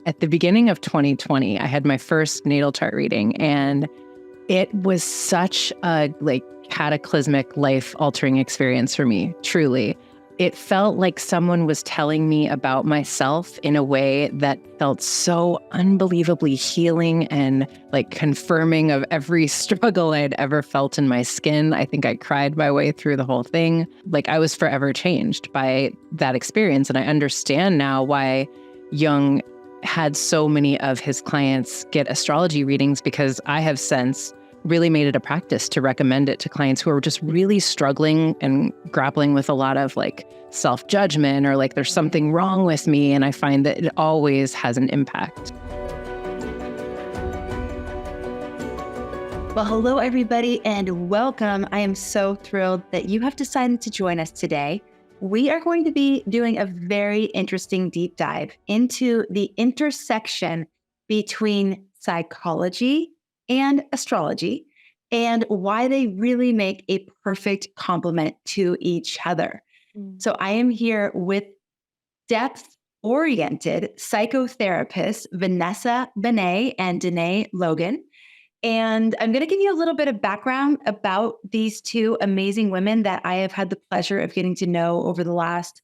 at the beginning of 2020, I had my first natal chart reading, and it was such a cataclysmic, life-altering experience for me, truly. It felt like someone was telling me about myself in a way that felt so unbelievably healing and confirming of every struggle I had ever felt in my skin. I think I cried my way through the whole thing. I was forever changed by that experience. And I understand now why Jung had so many of his clients get astrology readings, because I have since really made it a practice to recommend it to clients who are just really struggling and grappling with a lot of self-judgment or there's something wrong with me. And I find that it always has an impact. Well, hello, everybody, and welcome. I am so thrilled that you have decided to join us today. We are going to be doing a very interesting deep dive into the intersection between psychology and astrology, and why they really make a perfect complement to each other. So I am here with depth-oriented psychotherapists Vanessa Bennett and Dené Logan. And I'm going to give you a little bit of background about these two amazing women that I have had the pleasure of getting to know over the last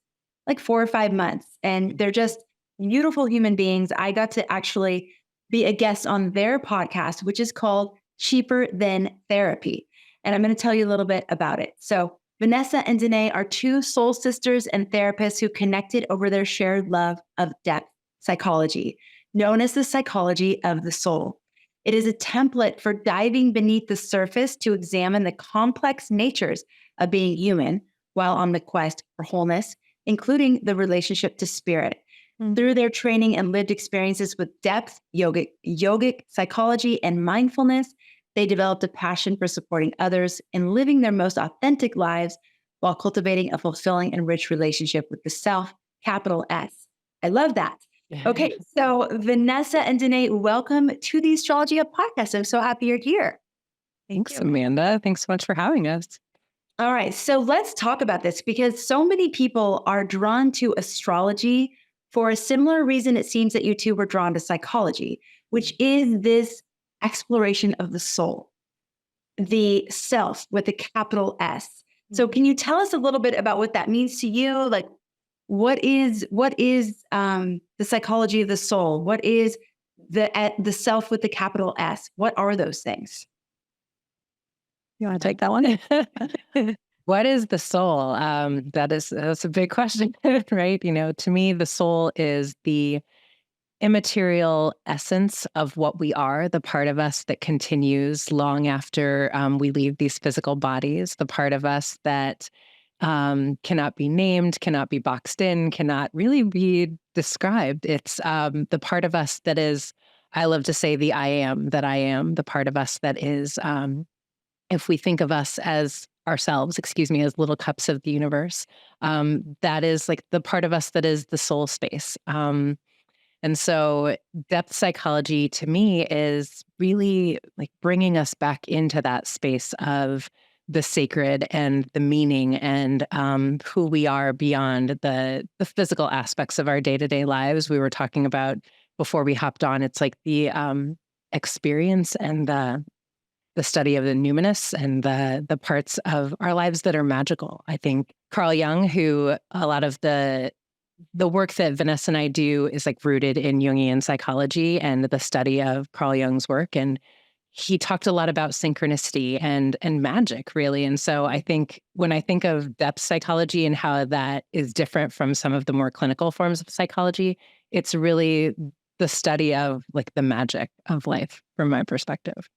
4 or 5 months. And they're just beautiful human beings. I got to actually be a guest on their podcast, which is called Cheaper Than Therapy. And I'm going to tell you a little bit about it. So Vanessa and Dené are two soul sisters and therapists who connected over their shared love of depth psychology, known as the psychology of the soul. It is a template for diving beneath the surface to examine the complex natures of being human while on the quest for wholeness, including the relationship to spirit. Through their training and lived experiences with depth, yogic psychology, and mindfulness, they developed a passion for supporting others and living their most authentic lives while cultivating a fulfilling and rich relationship with the self, capital S. I love that. Okay, so Vanessa and Dené, welcome to the Astrology Up podcast. I'm so happy you're here. Thanks, Amanda. Thanks so much for having us. All right, so let's talk about this, because so many people are drawn to astrology for a similar reason it seems that you two were drawn to psychology, which is this exploration of the soul, the self with a capital S. So can you tell us a little bit about what that means to you? What is the psychology of the soul? What is the self with the capital S? What are those things? You want to take that one? What is the soul? That's a big question, right? To me, the soul is the immaterial essence of what we are, the part of us that continues long after we leave these physical bodies, the part of us that cannot be named, cannot be boxed in, cannot really be described. It's the part of us that is, I love to say, the I am, the part of us that is, if we think of us as ourselves, as little cups of the universe, that is the part of us that is the soul space. And so depth psychology to me is really bringing us back into that space of the sacred and the meaning and who we are beyond the physical aspects of our day-to-day lives. We were talking about before we hopped on, it's the experience and the study of the numinous and the parts of our lives that are magical. I think Carl Jung, who a lot of the work that Vanessa and I do is rooted in Jungian psychology and the study of Carl Jung's work. And he talked a lot about synchronicity and magic, really. And so I think when I think of depth psychology and how that is different from some of the more clinical forms of psychology, it's really the study of the magic of life from my perspective.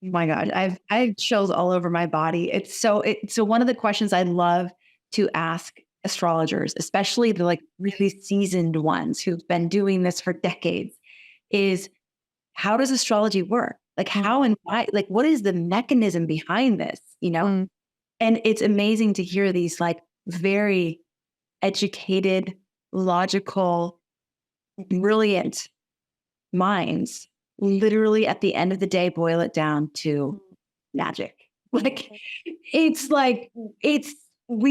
Oh my God, I've chills all over my body. So one of the questions I love to ask astrologers, especially the really seasoned ones who've been doing this for decades, is how does astrology work? How and why? What is the mechanism behind this? And it's amazing to hear these very educated, logical, brilliant minds literally at the end of the day boil it down to magic. We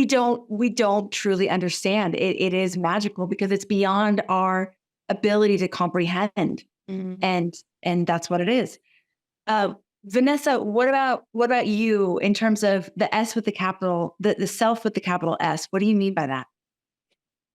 don't truly understand. It is magical because it's beyond our ability to comprehend. And that's what it is. Vanessa, what about you in terms of the S with the capital, the self with the capital S? What do you mean by that?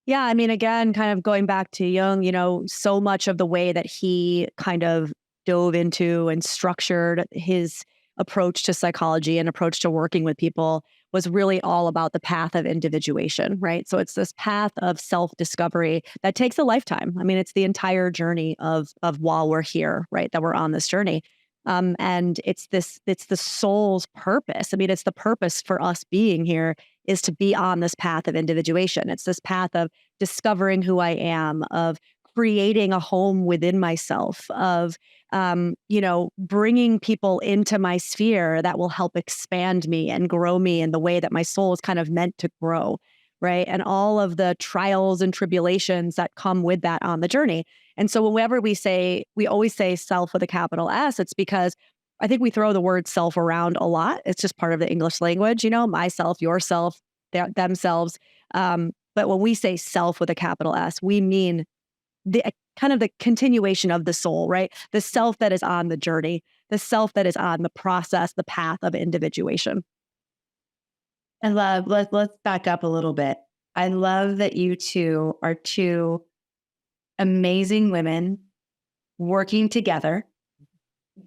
Yeah, I mean, again, kind of going back to Jung, so much of the way that he kind of dove into and structured his approach to psychology and approach to working with people was really all about the path of individuation, right? So it's this path of self-discovery that takes a lifetime. I mean, it's the entire journey of while we're here, right? That we're on this journey. And it's the soul's purpose. I mean, it's the purpose for us being here is to be on this path of individuation. It's this path of discovering who I am, of creating a home within myself, of bringing people into my sphere that will help expand me and grow me in the way that my soul is kind of meant to grow, right? And all of the trials and tribulations that come with that on the journey. And so whenever we always say self with a capital S, it's because I think we throw the word self around a lot. It's just part of the English language, myself, yourself, themselves. But when we say self with a capital S, we mean the kind of the continuation of the soul, right? The self that is on the journey, the self that is on the process, the path of individuation. I love, let's back up a little bit. I love that you two are two amazing women working together,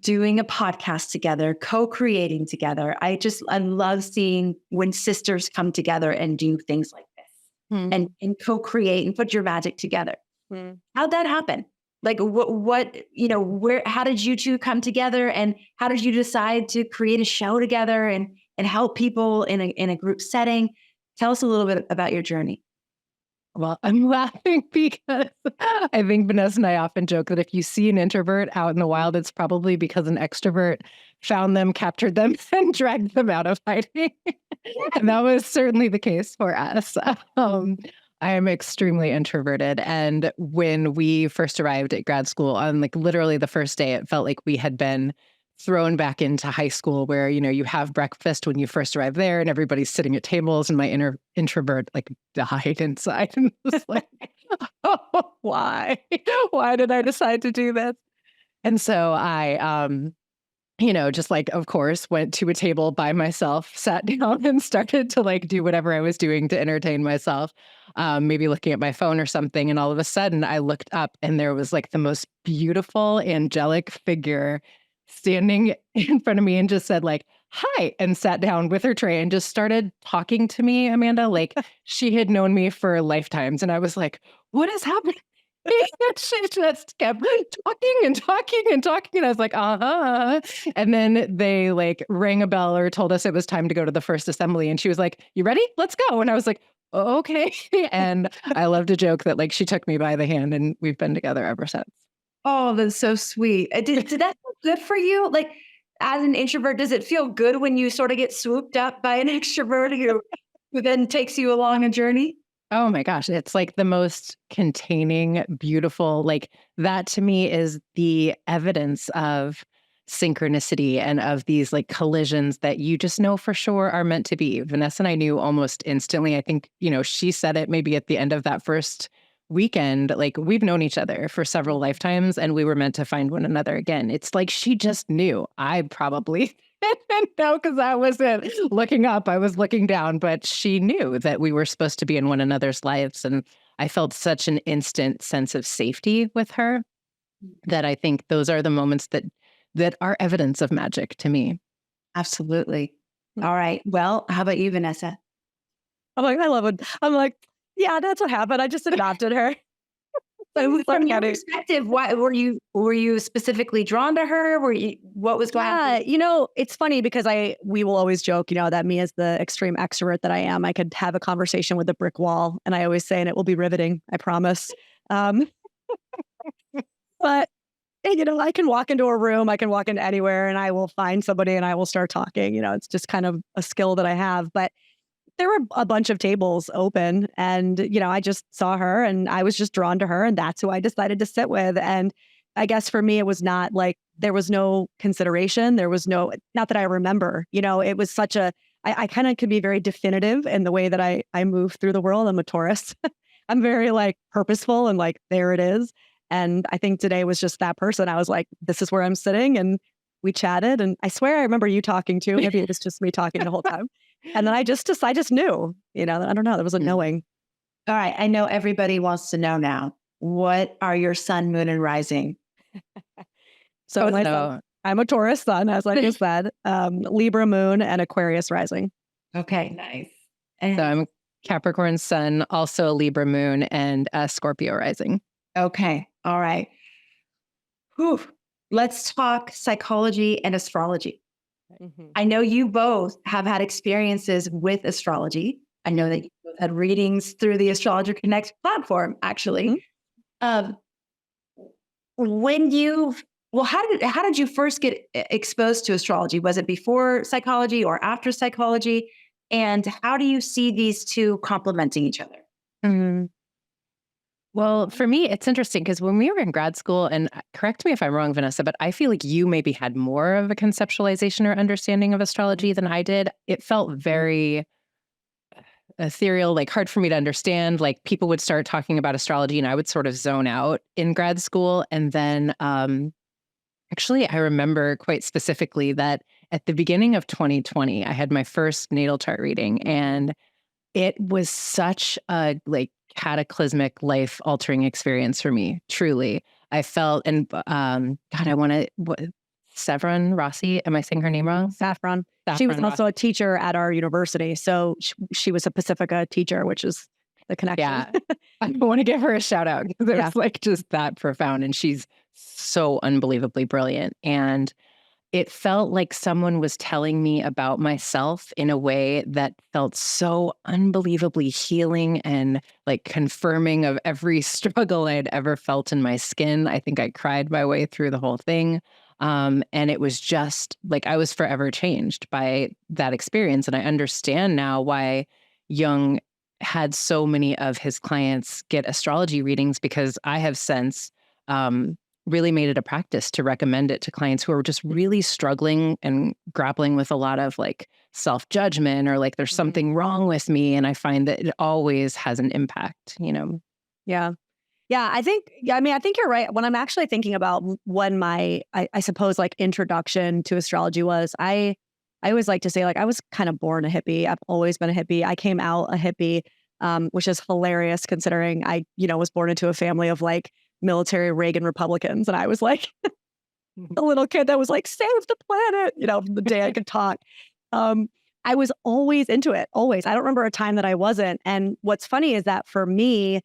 doing a podcast together, co-creating together. I love seeing when sisters come together and do things like this and co-create and put your magic together. How'd that happen? Like how did you two come together and how did you decide to create a show together and help people in a group setting? Tell us a little bit about your journey. Well, I'm laughing because I think Vanessa and I often joke that if you see an introvert out in the wild, it's probably because an extrovert found them, captured them, and dragged them out of hiding. And that was certainly the case for us. I am extremely introverted. And when we first arrived at grad school, on like literally the first day, it felt like we had been thrown back into high school where, you have breakfast when you first arrive there and everybody's sitting at tables and my inner introvert like died inside and was like, oh, why? Why did I decide to do this? And so I, just like, of course, went to a table by myself, sat down and started to like do whatever I was doing to entertain myself, maybe looking at my phone or something. And all of a sudden I looked up and there was like the most beautiful angelic figure standing in front of me and just said like, hi, and sat down with her tray and just started talking to me, Amanda, like she had known me for lifetimes. And I was like, what is happening? And she just kept talking and talking and talking. And I was like, uh-huh. And then they like rang a bell or told us it was time to go to the first assembly. And she was like, you ready? Let's go. And I was like, okay. And I love to joke that like she took me by the hand and we've been together ever since. Oh, that's so sweet. Did that feel good for you? Like, as an introvert, does it feel good when you sort of get swooped up by an extrovert who then takes you along a journey? Oh my gosh, it's like the most containing, beautiful, like that to me is the evidence of synchronicity and of these like collisions that you just know for sure are meant to be. Vanessa and I knew almost instantly. I think, she said it maybe at the end of that first weekend, like we've known each other for several lifetimes and we were meant to find one another again. It's like she just knew. I probably didn't know because I wasn't looking up, I was looking down, but she knew that we were supposed to be in one another's lives. And I felt such an instant sense of safety with her that I think those are the moments that are evidence of magic to me. Absolutely. All right. Well, how about you, Vanessa? I'm like, I love it. I'm like, yeah, that's what happened. I just adopted her. So from your perspective, why were you specifically drawn to her? What was going on? Yeah, it's funny because we will always joke, that me as the extreme extrovert that I am, I could have a conversation with a brick wall. And I always say, and it will be riveting, I promise. But I can walk into a room, I can walk into anywhere and I will find somebody and I will start talking. It's just kind of a skill that I have. But there were a bunch of tables open and, I just saw her and I was just drawn to her and that's who I decided to sit with. And I guess for me, it was not like, there was no consideration. There was not that I remember, it was such I kind of could be very definitive in the way that I move through the world. I'm a Taurus. I'm very like purposeful and like, there it is. And I think today was just that person. I was like, this is where I'm sitting. And we chatted. And I swear I remember you talking too. Maybe it was just me talking the whole time. And then I just knew, I don't know. There was a knowing. All right. I know everybody wants to know now. What are your sun, moon, and rising? So I'm a Taurus sun, as I just said, Libra moon and Aquarius rising. Okay, nice. And So I'm Capricorn sun, also a Libra moon, and a Scorpio rising. okay, all right. Whew. Let's talk psychology and astrology. I know you both have had experiences with astrology. I know that you both had readings through the Astrologer Connect platform, actually. How did you first get exposed to astrology? Was it before psychology or after psychology? And how do you see these two complementing each other? Mm-hmm. Well, for me, it's interesting because when we were in grad school, and correct me if I'm wrong, Vanessa, but I feel like you maybe had more of a conceptualization or understanding of astrology than I did. It felt very ethereal, like hard for me to understand. Like people would start talking about astrology and I would sort of zone out in grad school. And then actually, I remember quite specifically that at the beginning of 2020, I had my first natal chart reading, and it was such a cataclysmic, life altering experience for me. Truly, I felt, and God, I want to. Severin Rossi, am I saying her name wrong? Saffron. She was also a teacher at our university, so she was a Pacifica teacher, which is the connection. Yeah, I want to give her a shout out because it was just that profound, and she's so unbelievably brilliant. And it felt like someone was telling me about myself in a way that felt so unbelievably healing and like confirming of every struggle I'd ever felt in my skin. I think I cried my way through the whole thing. And it was just like I was forever changed by that experience. And I understand now why Jung had so many of his clients get astrology readings, because I have since really made it a practice to recommend it to clients who are just really struggling and grappling with a lot of like self-judgment or like there's something wrong with me. And I find that it always has an impact, Yeah. Yeah, I think you're right. When I'm actually thinking about when my, I suppose, like introduction to astrology was, I always like to say, like, I was kind of born a hippie. I've always been a hippie. I came out a hippie, which is hilarious considering I, was born into a family of like military Reagan Republicans. And I was like a little kid that was like, save the planet, from the day I could talk. I was always into it, always. I don't remember a time that I wasn't. And what's funny is that for me,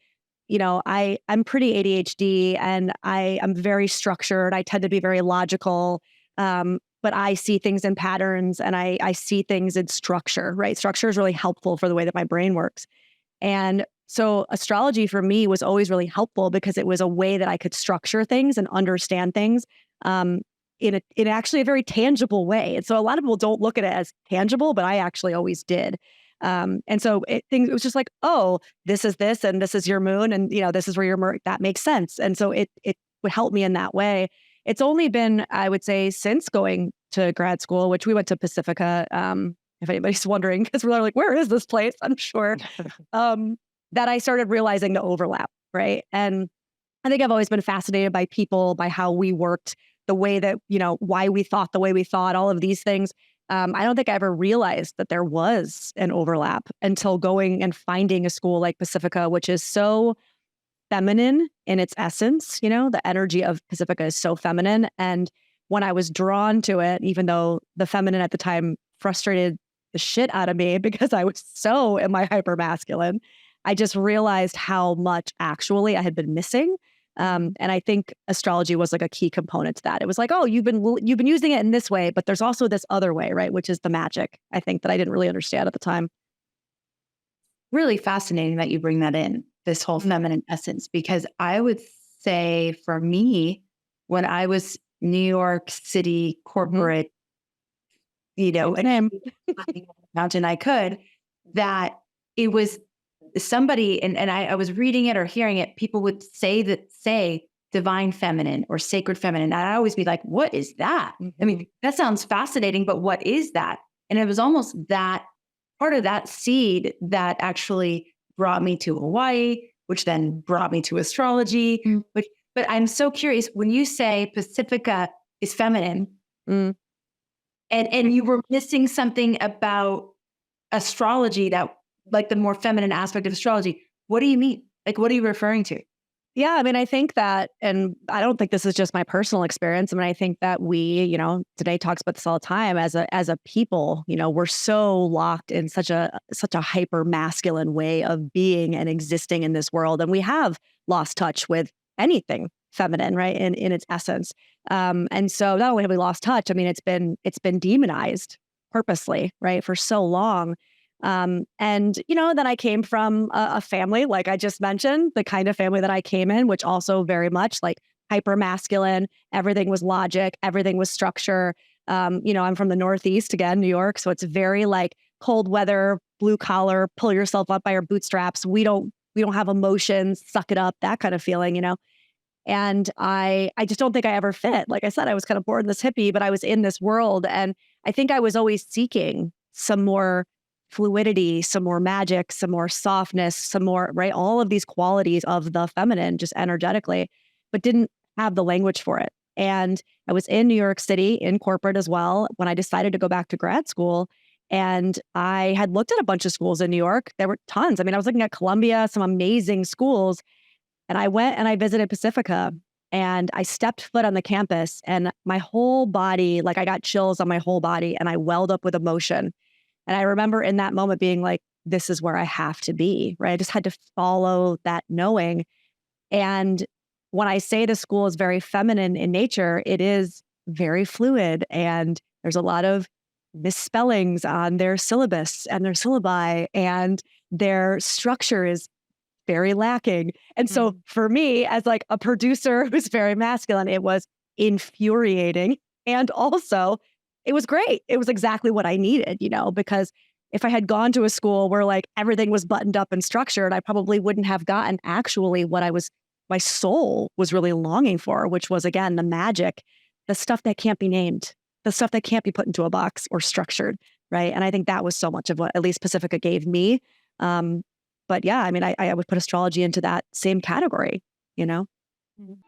I'm pretty ADHD and I'm very structured. I tend to be very logical, but I see things in patterns and I see things in structure, right? Structure is really helpful for the way that my brain works. And so astrology for me was always really helpful because it was a way that I could structure things and understand things in actually a very tangible way. And so a lot of people don't look at it as tangible, but I actually always did. And so it was just like, oh, this is this, and this is your moon, and this is where your that makes sense. And so it would help me in that way. It's only been, I would say, since going to grad school, which we went to Pacifica. If anybody's wondering, because we're like, where is this place? I'm sure that I started realizing the overlap, right? And I think I've always been fascinated by people, by how we worked, the way that why we thought the way we thought, all of these things. I don't think I ever realized that there was an overlap until going and finding a school like Pacifica, which is so feminine in its essence. The energy of Pacifica is so feminine. And when I was drawn to it, even though the feminine at the time frustrated the shit out of me because I was so in my hyper masculine, I just realized how much actually I had been missing. And I think astrology was like a key component to that. It was like, oh, you've been using it in this way, but there's also this other way, right? Which is the magic, I think, that I didn't really understand at the time. Really fascinating that you bring that in, this whole feminine essence, because I would say for me, when I was New York City corporate, mountain I could, that it was somebody, and I was reading it or hearing it, people would say divine feminine or sacred feminine. And I'd always be like, what is that? I mean, that sounds fascinating, but what is that? And it was almost that part of that seed that actually brought me to Hawaii, which then brought me to astrology, which But I'm so curious, when you say Pacifica is feminine, Mm. and you were missing something about astrology, that like the more feminine aspect of astrology, what do you mean? Like, what are you referring to? Yeah, I mean, I think that, and I don't think this is just my personal experience. I mean, I think that Dené talks about this all the time as a people, we're so locked in such a hyper masculine way of being and existing in this world, and we have lost touch with anything feminine, right? In its essence, and so not only have we lost touch, I mean, it's been demonized purposely, right, for so long. And then I came from a family, like I just mentioned, the kind of family that I came in, which also very much like hyper masculine. Everything was logic, everything was structure. I'm from the Northeast again, New York, so it's very like cold weather, blue collar, pull yourself up by your bootstraps. We don't have emotions, suck it up, that kind of feeling. And I just don't think I ever fit. Like I said, I was kind of born this hippie, but I was in this world, and I think I was always seeking some more fluidity, some more magic, some more softness, some more, right? All of these qualities of the feminine just energetically, but didn't have the language for it. And I was in New York City in corporate as well when I decided to go back to grad school. And I had looked at a bunch of schools in New York. There were tons. I mean, I was looking at Columbia, some amazing schools. And I went and I visited Pacifica, and I stepped foot on the campus, and my whole body, like I got chills on my whole body, and I welled up with emotion. And I remember in that moment being like, this is where I have to be, right? I just had to follow that knowing. And when I say the school is very feminine in nature, it is very fluid. And there's a lot of misspellings on their syllabus and their syllabi, and their structure is very lacking. And so for me, as like a producer who's very masculine, it was infuriating. And also, it was great. It was exactly what I needed, because if I had gone to a school where like everything was buttoned up and structured, I probably wouldn't have gotten actually what my soul was really longing for, which was, again, the magic, the stuff that can't be named, the stuff that can't be put into a box or structured, right? And I think that was so much of what at least Pacifica gave me. But yeah, I mean, I would put astrology into that same category, you know?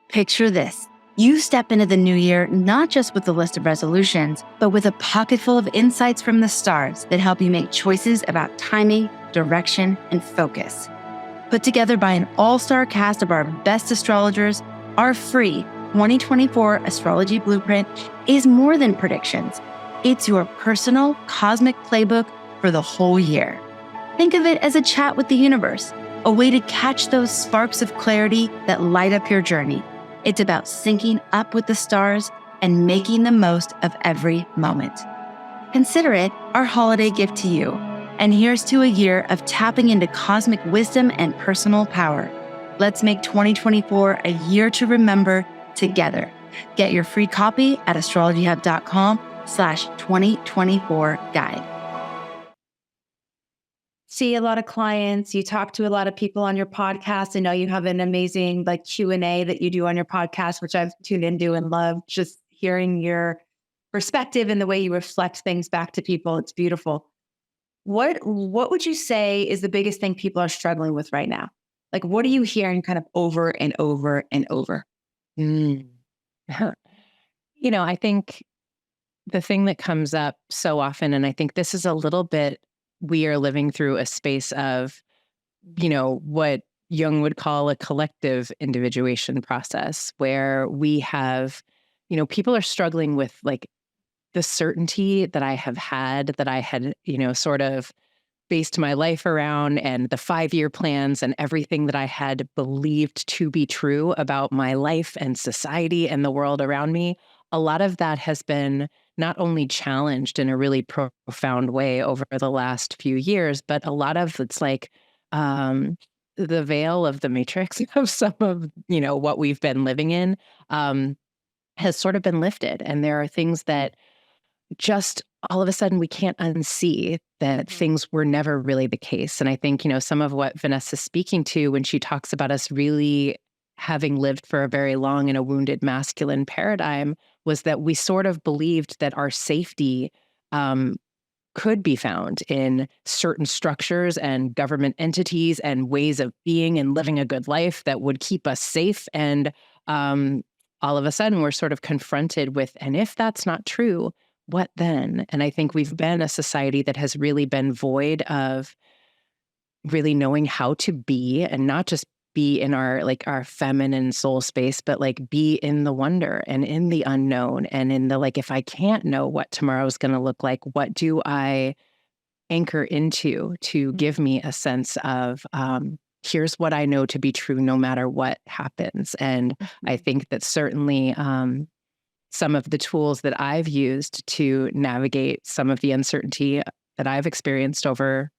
Picture this. You step into the new year not just with a list of resolutions, but with a pocket full of insights from the stars that help you make choices about timing, direction, and focus. Put together by an all-star cast of our best astrologers, our free 2024 Astrology Blueprint is more than predictions. It's your personal cosmic playbook for the whole year. Think of it as a chat with the universe, a way to catch those sparks of clarity that light up your journey. It's about syncing up with the stars and making the most of every moment. Consider it our holiday gift to you. And here's to a year of tapping into cosmic wisdom and personal power. Let's make 2024 a year to remember together. Get your free copy at astrologyhub.com/2024guide. See a lot of clients, you talk to a lot of people on your podcast. I know you have an amazing like Q&A that you do on your podcast, which I've tuned into and love just hearing your perspective and the way you reflect things back to people. It's beautiful. What would you say is the biggest thing people are struggling with right now? Like, what are you hearing kind of over and over and over? Mm. I think the thing that comes up so often, and I think this is a little bit, we are living through a space of, what Jung would call a collective individuation process, where we have, people are struggling with like the certainty that I have had, that I had, sort of based my life around, and the 5-year plans and everything that I had believed to be true about my life and society and the world around me. A lot of that has been not only challenged in a really profound way over the last few years, but a lot of it's like the veil of the matrix of some of, what we've been living in has sort of been lifted. And there are things that just all of a sudden we can't unsee that things were never really the case. And I think, some of what Vanessa's speaking to when she talks about us really having lived for a very long in a wounded masculine paradigm was that we sort of believed that our safety could be found in certain structures and government entities and ways of being and living a good life that would keep us safe. And all of a sudden we're sort of confronted with, and if that's not true, what then? And I think we've been a society that has really been void of really knowing how to be, and not just be in our feminine soul space, but like be in the wonder and in the unknown and in the if I can't know what tomorrow's going to look like, what do I anchor into to give me a sense of here's what I know to be true no matter what happens. And I think that certainly some of the tools that I've used to navigate some of the uncertainty that I've experienced over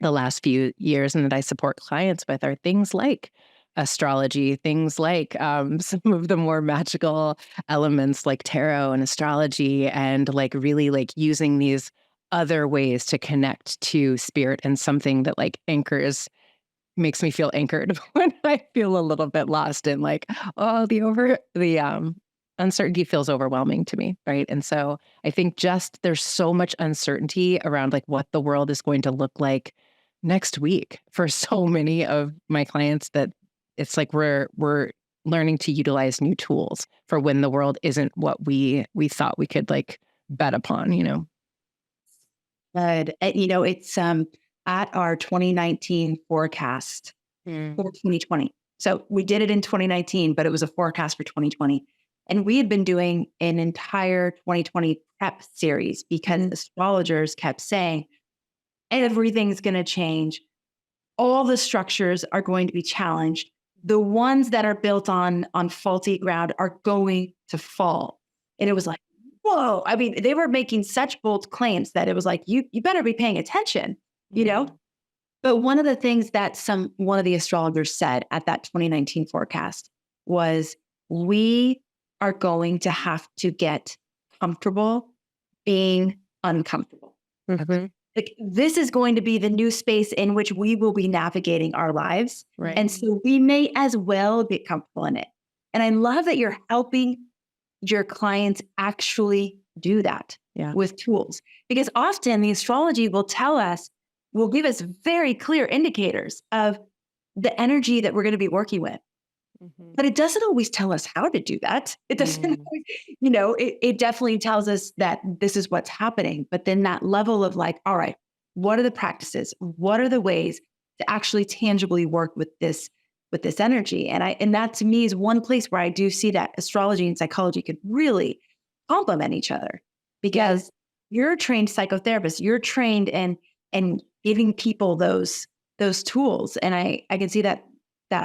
the last few years and that I support clients with are things like astrology, things like some of the more magical elements like tarot and astrology, and really using these other ways to connect to spirit, and something that makes me feel anchored when I feel a little bit lost in the uncertainty feels overwhelming to me, right? And so I think just there's so much uncertainty around what the world is going to look like next week for so many of my clients, that it's we're learning to utilize new tools for when the world isn't what we thought we could bet upon, Good. It's at our 2019 forecast for 2020. So we did it in 2019, but it was a forecast for 2020. And we had been doing an entire 2020 prep series because astrologers kept saying, everything's going to change. All the structures are going to be challenged. The ones that are built on faulty ground are going to fall. And it was like, whoa. I mean, they were making such bold claims that it was like, you better be paying attention, But one of the things that one of the astrologers said at that 2019 forecast was, we are going to have to get comfortable being uncomfortable. Mm-hmm. This is going to be the new space in which we will be navigating our lives. Right. And so we may as well get comfortable in it. And I love that you're helping your clients actually do that with tools, because often the astrology will give us very clear indicators of the energy that we're going to be working with. Mm-hmm. But it doesn't always tell us how to do that. It doesn't, it definitely tells us that this is what's happening. But then that level of all right, what are the practices? What are the ways to actually tangibly work with this energy? And that to me is one place where I do see that astrology and psychology could really complement each other, because you're a trained psychotherapist, you're trained in giving people those tools. And I can see that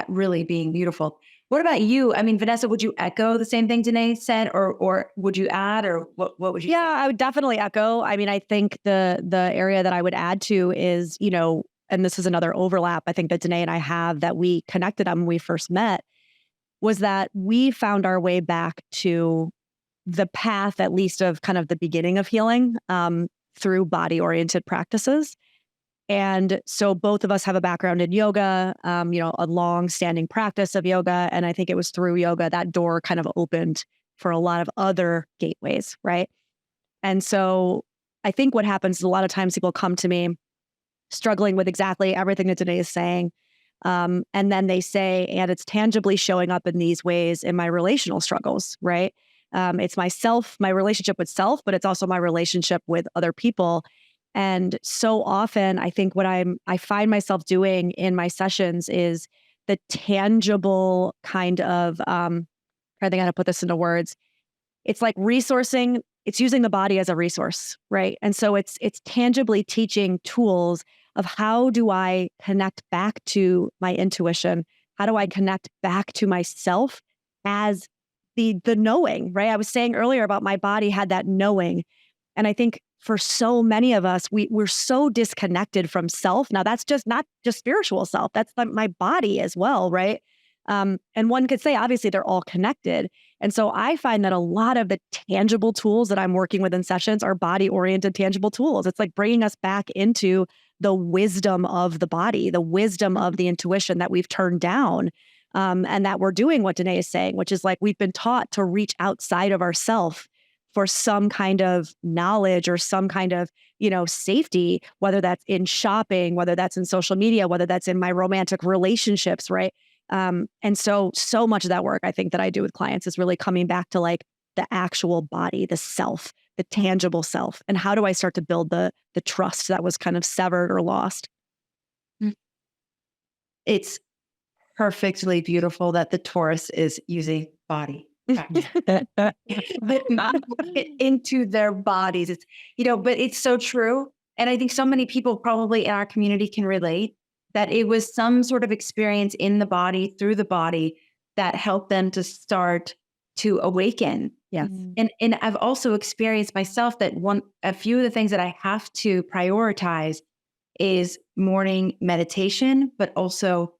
really being beautiful. What about you? I mean, Vanessa, would you echo the same thing Dené said, or would you add, or what would you say? Yeah, I would definitely echo. I mean, I think the area that I would add to is, and this is another overlap I think that Dené and I have that we connected on when we first met, was that we found our way back to the path, at least of kind of the beginning of healing, through body-oriented practices. And so both of us have a background in yoga, a long-standing practice of yoga. And I think it was through yoga that door kind of opened for a lot of other gateways, right? And so I think what happens is a lot of times people come to me struggling with exactly everything that Dené is saying. And then they say, and it's tangibly showing up in these ways in my relational struggles, right? It's my relationship with self, but it's also my relationship with other people. And so often, I think what I find myself doing in my sessions is the tangible kind of, I think how to put this into words. It's like resourcing. It's using the body as a resource, right? And so it's tangibly teaching tools of how do I connect back to my intuition? How do I connect back to myself as the knowing, right? I was saying earlier about my body had that knowing. And I think for so many of us, we're so disconnected from self. Now, that's just not just spiritual self. That's my body as well, right? And one could say, obviously, they're all connected. And so I find that a lot of the tangible tools that I'm working with in sessions are body-oriented, tangible tools. It's like bringing us back into the wisdom of the body, the wisdom of the intuition that we've turned down, and that we're doing what Dené is saying, which is we've been taught to reach outside of ourself for some kind of knowledge or some kind of, safety, whether that's in shopping, whether that's in social media, whether that's in my romantic relationships, right? And so much of that work I think that I do with clients is really coming back to like the actual body, the self, the tangible self. And how do I start to build the trust that was kind of severed or lost? It's perfectly beautiful that the Taurus is using body but not get into their bodies. It's, but it's so true. And I think so many people probably in our community can relate that it was some sort of experience in the body, through the body, that helped them to start to awaken. Yes. And I've also experienced myself that a few of the things that I have to prioritize is morning meditation, but also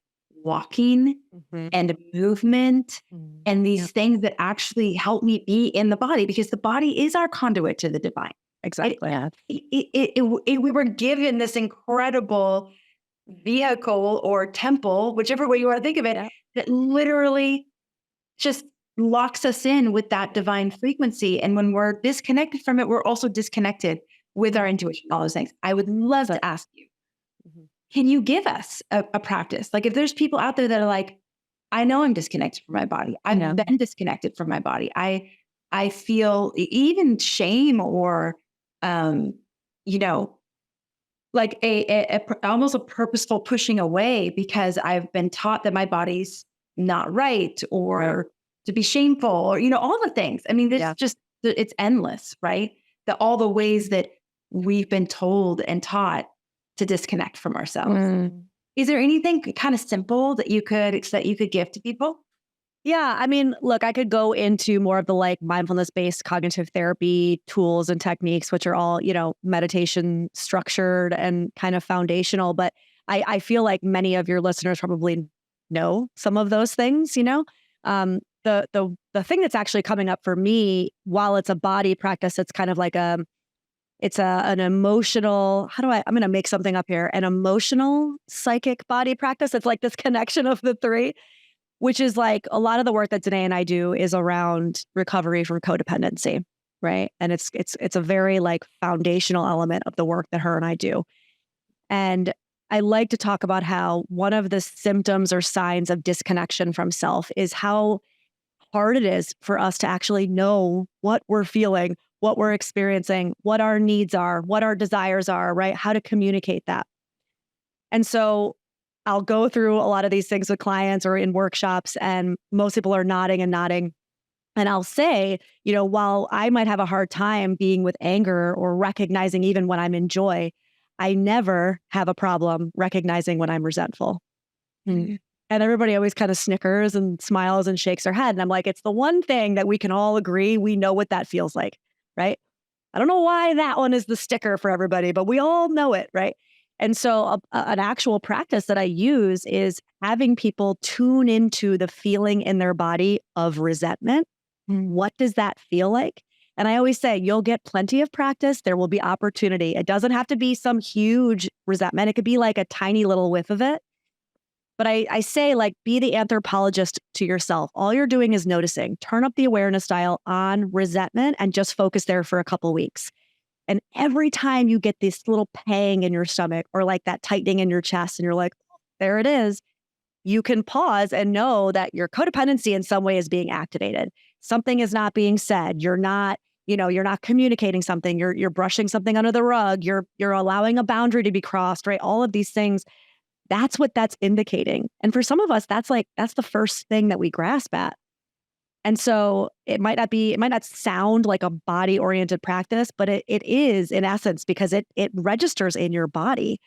walking and movement and these things that actually help me be in the body, because the body is our conduit to the divine. Exactly. We were given this incredible vehicle or temple, whichever way you want to think of it, that literally just locks us in with that divine frequency. And when we're disconnected from it, we're also disconnected with our intuition, all those things. I would love to ask you, can you give us a practice? Like if there's people out there that are like, I know I'm disconnected from my body. I've been disconnected from my body. I feel even shame or, like almost a purposeful pushing away because I've been taught that my body's not right or to be shameful or, all the things. I mean, it's endless, right? All the ways that we've been told and taught to disconnect from ourselves. Is there anything kind of simple that you could give to people? Yeah. I mean, look, I could go into more of the like mindfulness-based cognitive therapy tools and techniques, which are all, meditation structured and kind of foundational. But I feel like many of your listeners probably know some of those things, The thing that's actually coming up for me, while it's a body practice, it's kind of like an emotional, I'm going to make something up here, an emotional psychic body practice. It's like this connection of the three, which is like a lot of the work that Dené and I do is around recovery from codependency, right? And it's a very like foundational element of the work that her and I do. And I like to talk about how one of the symptoms or signs of disconnection from self is how hard it is for us to actually know what we're feeling, what we're experiencing, what our needs are, what our desires are, right? How to communicate that. And so I'll go through a lot of these things with clients or in workshops, and most people are nodding and nodding. And I'll say, while I might have a hard time being with anger or recognizing even when I'm in joy, I never have a problem recognizing when I'm resentful. And everybody always kind of snickers and smiles and shakes their head. And I'm like, it's the one thing that we can all agree we know what that feels like, right? I don't know why that one is the sticker for everybody, but we all know it, right? And so an actual practice that I use is having people tune into the feeling in their body of resentment. What does that feel like? And I always say, you'll get plenty of practice. There will be opportunity. It doesn't have to be some huge resentment. It could be like a tiny little whiff of it. But I say, like, be the anthropologist to yourself. All you're doing is noticing. Turn up the awareness dial on resentment and just focus there for a couple weeks. And every time you get this little pang in your stomach or like that tightening in your chest and you're like, oh, there it is, you can pause and know that your codependency in some way is being activated. Something is not being said. You're not communicating something. You're brushing something under the rug. You're allowing a boundary to be crossed, right? All of these things. That's what that's indicating. And for some of us, that's the first thing that we grasp at. And so it might not sound like a body-oriented practice, but it is in essence, because it registers in your body.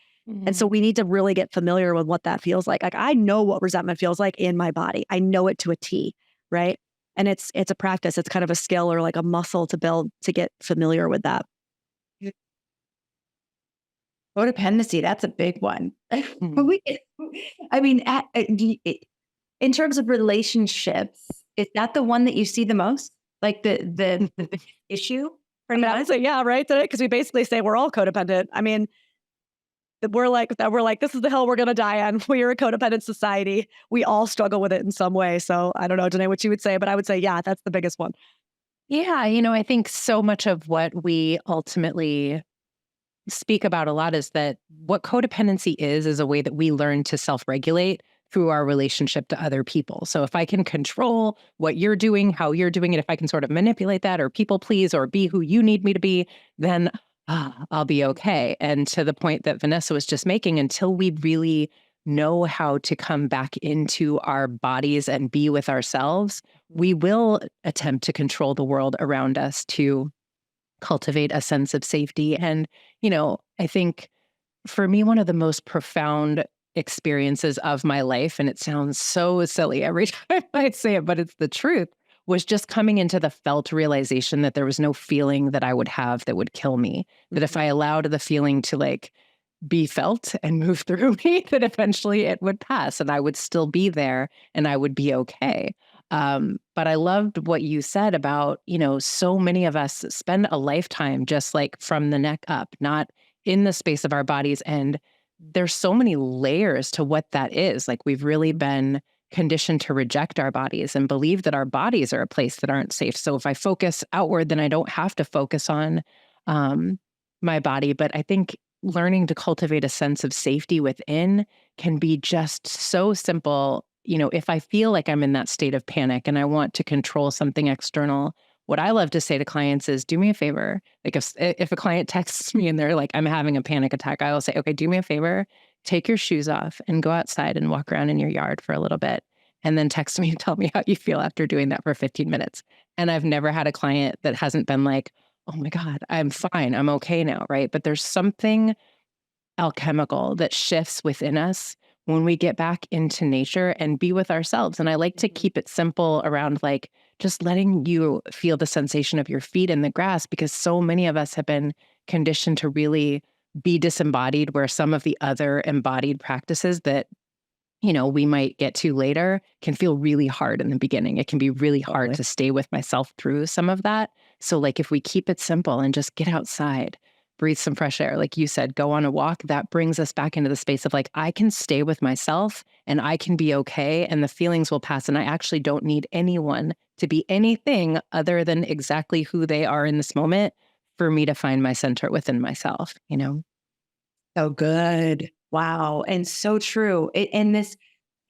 And so we need to really get familiar with what that feels like. Like, I know what resentment feels like in my body. I know it to a T, right? And it's a practice. It's kind of a skill or like a muscle to build to get familiar with that. Codependency, that's a big one. In terms of relationships, is that the one that you see the most? Like the issue? I mean, I would say, yeah, right? Because we basically say we're all codependent. I mean, we're like, this is the hill we're going to die on. We are a codependent society. We all struggle with it in some way. So I don't know, Dené, what you would say, but I would say, yeah, that's the biggest one. Yeah. I think so much of what we ultimately speak about a lot is that what codependency is a way that we learn to self-regulate through our relationship to other people. So if I can control what you're doing, how you're doing it, if I can sort of manipulate that or people please or be who you need me to be, then I'll be okay. And to the point that Vanessa was just making, until we really know how to come back into our bodies and be with ourselves, we will attempt to control the world around us to cultivate a sense of safety. And, I think for me, one of the most profound experiences of my life, and it sounds so silly every time I say it, but it's the truth, was just coming into the felt realization that there was no feeling that I would have that would kill me. That if I allowed the feeling to be felt and move through me, that eventually it would pass and I would still be there and I would be okay. But I loved what you said about, so many of us spend a lifetime just from the neck up, not in the space of our bodies. And there's so many layers to what that is. We've really been conditioned to reject our bodies and believe that our bodies are a place that aren't safe. So if I focus outward, then I don't have to focus on my body. But I think learning to cultivate a sense of safety within can be just so simple. If I feel like I'm in that state of panic and I want to control something external, what I love to say to clients is, do me a favor. If a client texts me and they're like, I'm having a panic attack, I will say, okay, do me a favor, take your shoes off and go outside and walk around in your yard for a little bit. And then text me and tell me how you feel after doing that for 15 minutes. And I've never had a client that hasn't been like, oh my God, I'm fine. I'm okay now, right? But there's something alchemical that shifts within us when we get back into nature and be with ourselves. And I like to keep it simple around just letting you feel the sensation of your feet in the grass, because so many of us have been conditioned to really be disembodied, where some of the other embodied practices that we might get to later can feel really hard in the beginning. It can be really hard to stay with myself through some of that. So if we keep it simple and just get outside, breathe some fresh air, like you said, go on a walk, that brings us back into the space of I can stay with myself and I can be okay and the feelings will pass. And I actually don't need anyone to be anything other than exactly who they are in this moment for me to find my center within myself, So good. Wow. And so true. And this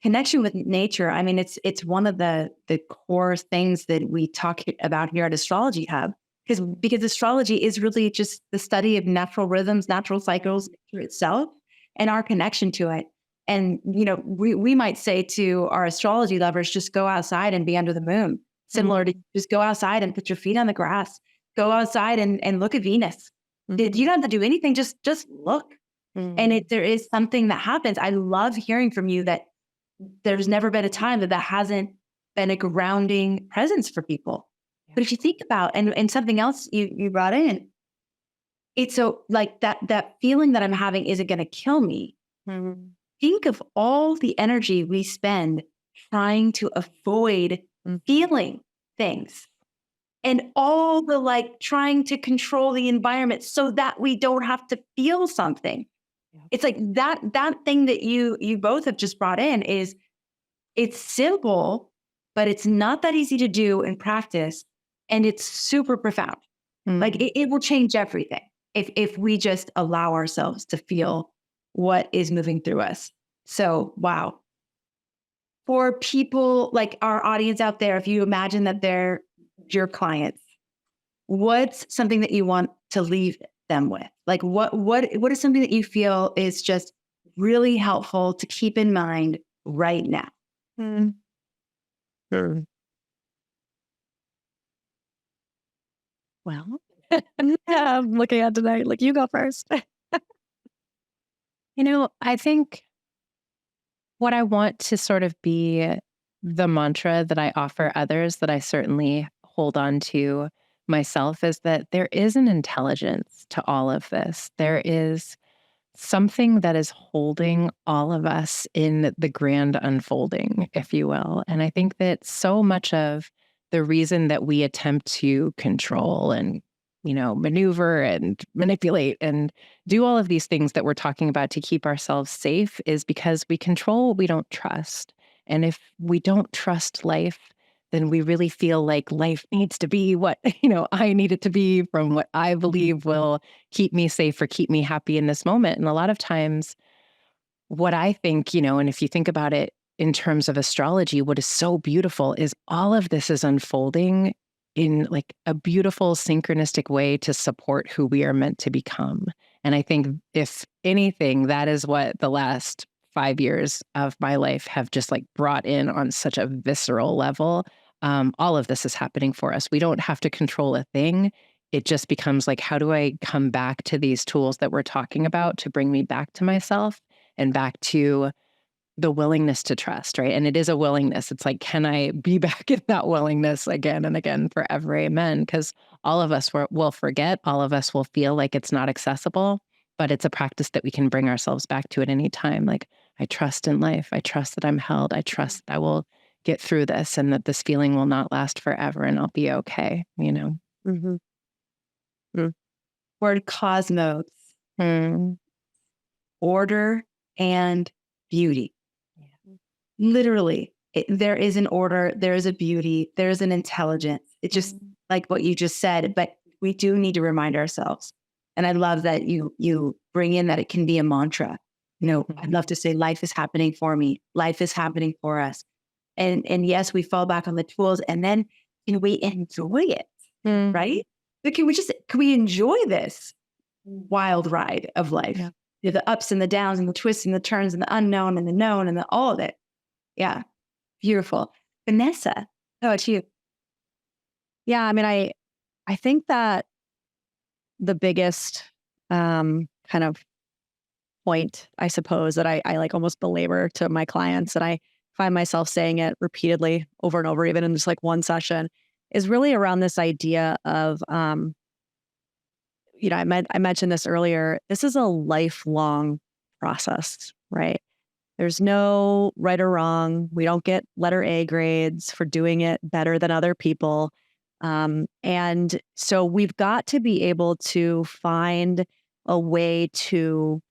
connection with nature, I mean, it's one of the core things that we talk about here at Astrology Hub, because astrology is really just the study of natural rhythms, natural cycles, nature itself, and our connection to it. And, we might say to our astrology lovers, just go outside and be under the moon, similar to just go outside and put your feet on the grass, go outside and look at Venus. You don't have to do anything, just look. And there is something that happens. I love hearing from you that there's never been a time that hasn't been a grounding presence for people. Yeah. But if you think about, and something else you brought in, it's so that feeling that I'm having isn't going to kill me. Think of all the energy we spend trying to avoid feeling things. And all the trying to control the environment so that we don't have to feel something. It's that thing that you both have just brought in it's simple, but it's not that easy to do in practice. And it's super profound. It will change everything if we just allow ourselves to feel what is moving through us. So, wow. For people like our audience out there, if you imagine that they're your clients, what's something that you want to leave them with? What is something that you feel is just really helpful to keep in mind right now? Well, I'm looking at tonight. You go first. I think what I want to sort of be the mantra that I offer others, that I certainly hold on to myself, is that there is an intelligence to all of this. There is something that is holding all of us in the grand unfolding, if you will. And I think that so much of the reason that we attempt to control and, maneuver and manipulate and do all of these things that we're talking about to keep ourselves safe is because we control what we don't trust. And if we don't trust life, then we really feel like life needs to be what, I need it to be from what I believe will keep me safe or keep me happy in this moment. And a lot of times what I think, and if you think about it, in terms of astrology, what is so beautiful is all of this is unfolding in like a beautiful synchronistic way to support who we are meant to become. And I think if anything, that is what the last 5 years of my life have just like brought in on such a visceral level. All of this is happening for us. We don't have to control a thing. It just becomes like, how do I come back to these tools that we're talking about to bring me back to myself and back to the willingness to trust, right? And it is a willingness. It's like, can I be back in that willingness again and again forever? Amen. Because all of us will forget, all of us will feel like it's not accessible, but it's a practice that we can bring ourselves back to at any time. Like, I trust in life. I trust that I'm held. I trust that I will get through this and that this feeling will not last forever and I'll be okay, you know? Mm-hmm. Mm. Word cosmos, Mm. order and beauty. Literally, there is an order, there is a beauty, there is an intelligence. It's just like what you just said, but we do need to remind ourselves. And I love that you bring in that it can be a mantra. You know, I'd love to say life is happening for me. Life is happening for us. And yes, we fall back on the tools and then can we enjoy it, right? But can we enjoy this wild ride of life? Yeah. You know, the ups and the downs and the twists and the turns and the unknown and the known and all of it. Yeah. Beautiful. Vanessa, how about you? Yeah, I mean, I think that the biggest kind of point, I suppose, that I like almost belabor to my clients, and I find myself saying it repeatedly over and over, even in just like one session, is really around this idea of, I mentioned this earlier. This is a lifelong process, right? There's no right or wrong. We don't get letter A grades for doing it better than other people. And so we've got to be able to find a way to,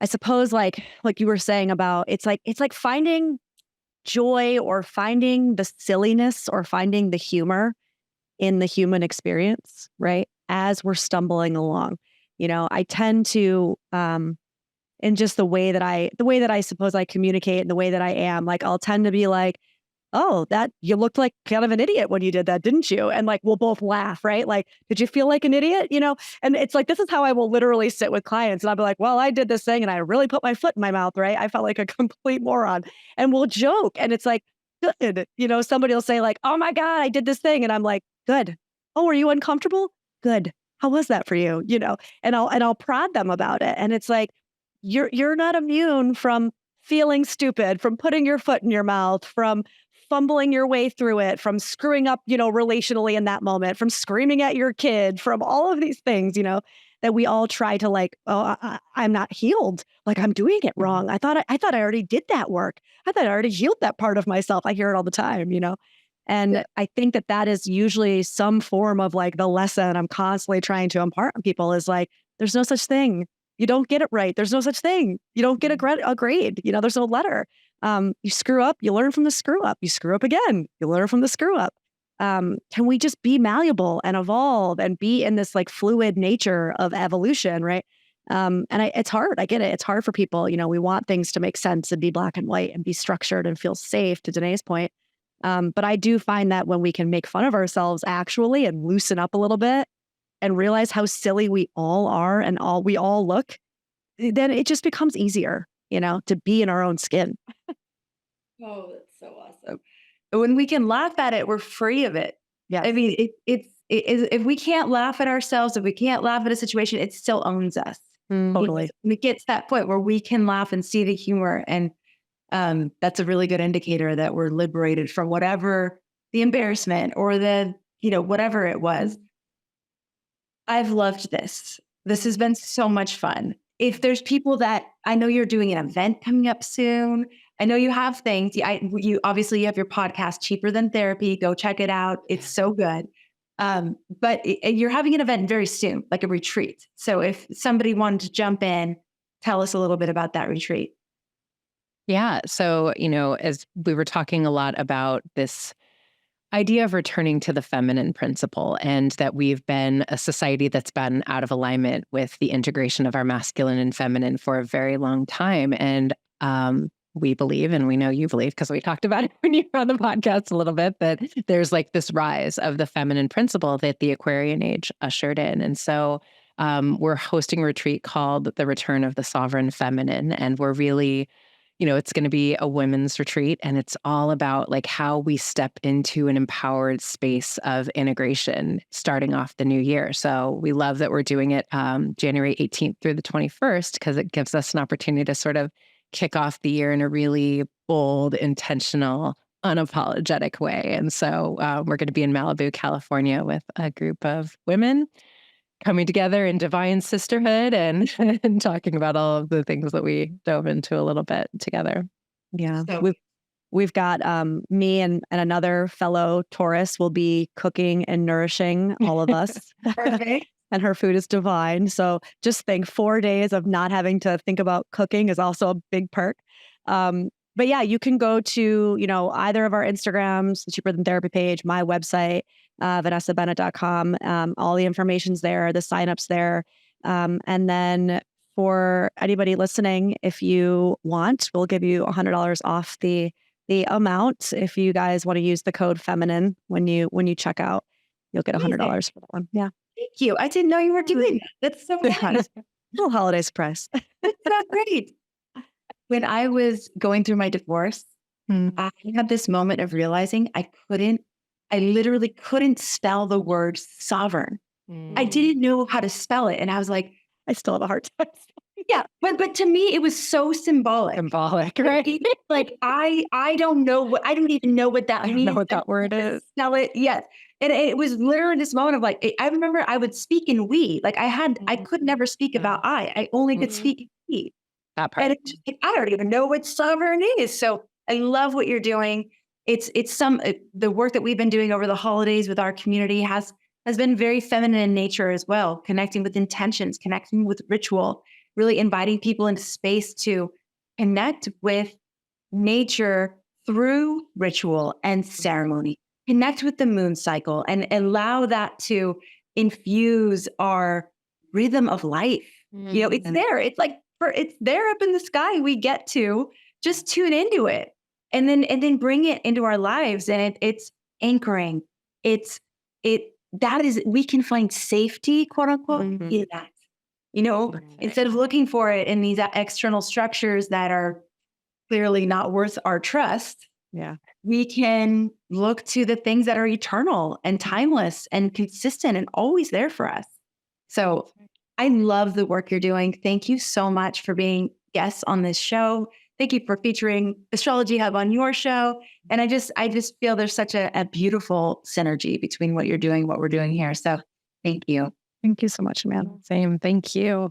I suppose, like you were saying about, it's like finding joy or finding the silliness or finding the humor in the human experience, right? As we're stumbling along. I tend to, in just the way that I suppose I communicate and the way that I am, like I'll tend to be like, oh, that you looked like kind of an idiot when you did that, didn't you? And like, we'll both laugh, right? Like, did you feel like an idiot? And it's like, this is how I will literally sit with clients. And I'll be like, well, I did this thing and I really put my foot in my mouth, right? I felt like a complete moron. And we'll joke. And it's like, good. Somebody will say like, oh my God, I did this thing. And I'm like, good. Oh, were you uncomfortable? Good. How was that for you? And I'll prod them about it. And it's like, you're not immune from feeling stupid, from putting your foot in your mouth, from fumbling your way through it, from screwing up, relationally in that moment, from screaming at your kid, from all of these things, that we all try to like, oh, I'm not healed. Like I'm doing it wrong. I thought I already did that work. I thought I already healed that part of myself. I hear it all the time, And Yeah. I think that is usually some form of like the lesson I'm constantly trying to impart on people is like, there's no such thing. You don't get it right. There's no such thing. You don't get a grade. There's no letter. You screw up, you learn from the screw up. You screw up again, you learn from the screw up. Can we just be malleable and evolve and be in this like fluid nature of evolution, right? It's hard. I get it. It's hard for people. We want things to make sense and be black and white and be structured and feel safe, to Dené's point. But I do find that when we can make fun of ourselves actually and loosen up a little bit and realize how silly we all are and we all look, then it just becomes easier, to be in our own skin. Oh, that's so awesome. When we can laugh at it, we're free of it. Yeah. I mean, if we can't laugh at ourselves, if we can't laugh at a situation, it still owns us. Totally. When it gets to that point where we can laugh and see the humor, and that's a really good indicator that we're liberated from whatever the embarrassment or the, whatever it was. I've loved this. This has been so much fun. If there's people that I know you're doing an event coming up soon, I know you have things. You obviously you have your podcast, Cheaper Than Therapy. Go check it out. It's so good. But you're having an event very soon, like a retreat. So if somebody wanted to jump in, tell us a little bit about that retreat. Yeah. So, as we were talking a lot about this idea of returning to the feminine principle, and that we've been a society that's been out of alignment with the integration of our masculine and feminine for a very long time. And we believe, and we know you believe because we talked about it when you were on the podcast a little bit, that there's like this rise of the feminine principle that the Aquarian age ushered in. And so we're hosting a retreat called The Return of the Sovereign Feminine. And we're really, it's going to be a women's retreat, and it's all about like how we step into an empowered space of integration starting off the new year. So we love that we're doing it January 18th through the 21st, because it gives us an opportunity to sort of kick off the year in a really bold, intentional, unapologetic way. And so we're going to be in Malibu, California with a group of women coming together in divine sisterhood and, and talking about all of the things that we dove into a little bit together. Yeah. So We've got me and another fellow Taurus will be cooking and nourishing all of us. perfect. And her food is divine. So just think 4 days of not having to think about cooking is also a big perk. But yeah, you can go to, either of our Instagrams, the Cheaper Than Therapy page, my website, vanessabennett.com. All the information's there, the signups there. And then for anybody listening, if you want, we'll give you $100 off the amount. If you guys want to use the code feminine when you check out, you'll get $100 for that one. Yeah. Thank you. I didn't know you were doing that. That's so nice. Little holiday surprise. That's so great. When I was going through my divorce, I had this moment of realizing I literally couldn't spell the word sovereign. I didn't know how to spell it. And I was like, I still have a hard time. yeah, but to me, it was so symbolic. Symbolic, right? Like I don't even know what that I means. don't know what that word is. Spell it, yes. And it was literally this moment of like, I remember I would speak in we. Like I could never speak about I only could speak in we. That part. And it's just like, I don't even know what sovereign is. So I love what you're doing. It's the work that we've been doing over the holidays with our community has been very feminine in nature as well, connecting with intentions, connecting with ritual, really inviting people into space to connect with nature through ritual and ceremony, connect with the moon cycle and allow that to infuse our rhythm of life. It's there. It's like, it's there up in the sky. We get to just tune into it and then bring it into our lives. And it's anchoring. We can find safety, quote unquote, in that, instead of looking for it in these external structures that are clearly not worth our trust. Yeah. We can look to the things that are eternal and timeless and consistent and always there for us. So I love the work you're doing. Thank you so much for being guests on this show. Thank you for featuring Astrology Hub on your show. And I just feel there's such a beautiful synergy between what you're doing and what we're doing here. So thank you. Thank you so much, Amanda. Same. Thank you.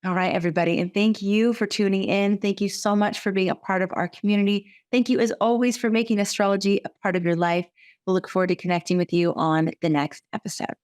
All right, everybody. And thank you for tuning in. Thank you so much for being a part of our community. Thank you, as always, for making astrology a part of your life. We'll look forward to connecting with you on the next episode.